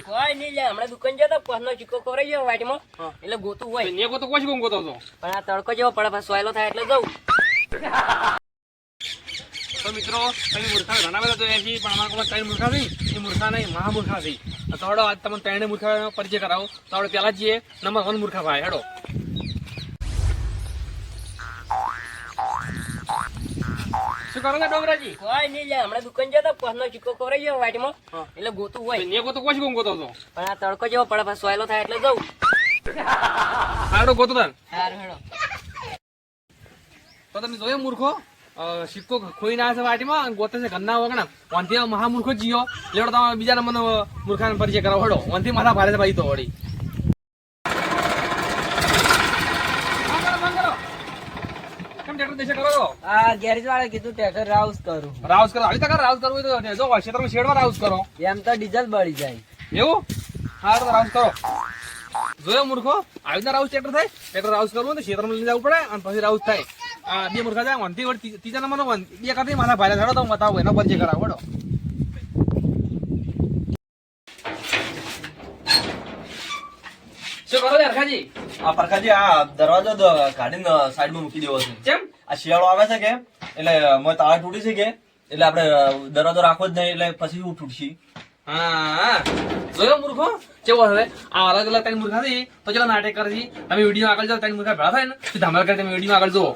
કોઈ નહીં લે હમણાં દુકાન જતો પહનો ચીકો ખવરાઈ ગયો વાટમાં એટલે ગોતું હોય ને ગોતો કોઈ કોમ ગોતો તો પણ આ તડકો જેવો પડે પછી સોયલો થાય એટલે જવું તો મિત્રો તમે મૂર્ખા ઘણા બધા જોયા છે પણ અમારા ત્રણ મૂર્ખા થઈ એ મૂર્ખા નહીં મહામૂર્ખા થઈ તો હેડો આજ તમને ત્રણે મૂર્ખા પરિચય કરાવો તો આપણે પેલા જઈએ નંબર 1 મૂર્ખા ભાઈ હેડો શું કરો છો ડોગરાજી કોઈ નહીં લે હમણાં દુકાન જતો પહનો ચીકો ખવરાઈ ગયો વાટમાં એટલે ગોતું હોય ને ગોતો કોઈ કોમ ગોતો તો પણ આ તડકો જેવો પડે પછી સોયલો થાય એટલે જવું હેડો ગોતો તાન સારું હેડો તો તમે જોયો મૂર્ખો સિક્કો ખોઈ ના છે વાટીમાં અને ગોતે છે ઘરના વગણા વાંથી મહામૂર્ખો જીયો લેવડો તમે બીજા નંબરનો મૂર્ખાનો પરિચય કરાવો હેડો વાંથી માથા ભારે છે ભાઈ તો વળી કેમ ટ્રેક્ટર દેશે કરો છો આ ગેરેજ વાળા કીધું ટ્રેક્ટર રાઉસ કરું રાઉસ કરો આવી તક રાઉસ કરવું હોય તો જો ક્ષેત્રમાં શેડમાં રાઉસ કરો એમ તો ડીઝલ બળી જાય એવું હા તો રાઉસ કરો જોયો મૂર્ખો આવી રીતના રાઉસ ટ્રેક્ટર થાય ટ્રેક્ટર રાઉસ કરવું તો ક્ષેત્રમાં લઈ જવું પડે અને પછી રાઉસ થાય આ બે મૂર્ખા જાય વનથી વળી ત્રીજા નંબરનો બે કરતી માથા ભારે હેડો તો બતાવો એનો પરિચય કરાવો હેડો શું કરો હરખાજી આ પરખાજી આ દરવાજો કાઢીને સાઈડમાં મૂકી દેવો છે કેમ આ શિયાળો આવે છે કે એટલે મોય તાળા તૂટી છે કે એટલે આપણે દરવાજો રાખવો જ નહીં એટલે પછી હું તૂટશે હા જોયો મૂર્ખો કેવો હવે આ અલગ અલગ ત્રણ મૂર્ખા થઈ તો ચલો નાટક કરજી તમે વિડીયો આગળ જાઓ ત્રણ મૂર્ખા ભેળા થાય ને તો ધમાલ કરી તમે વિડીયો આગળ જુઓ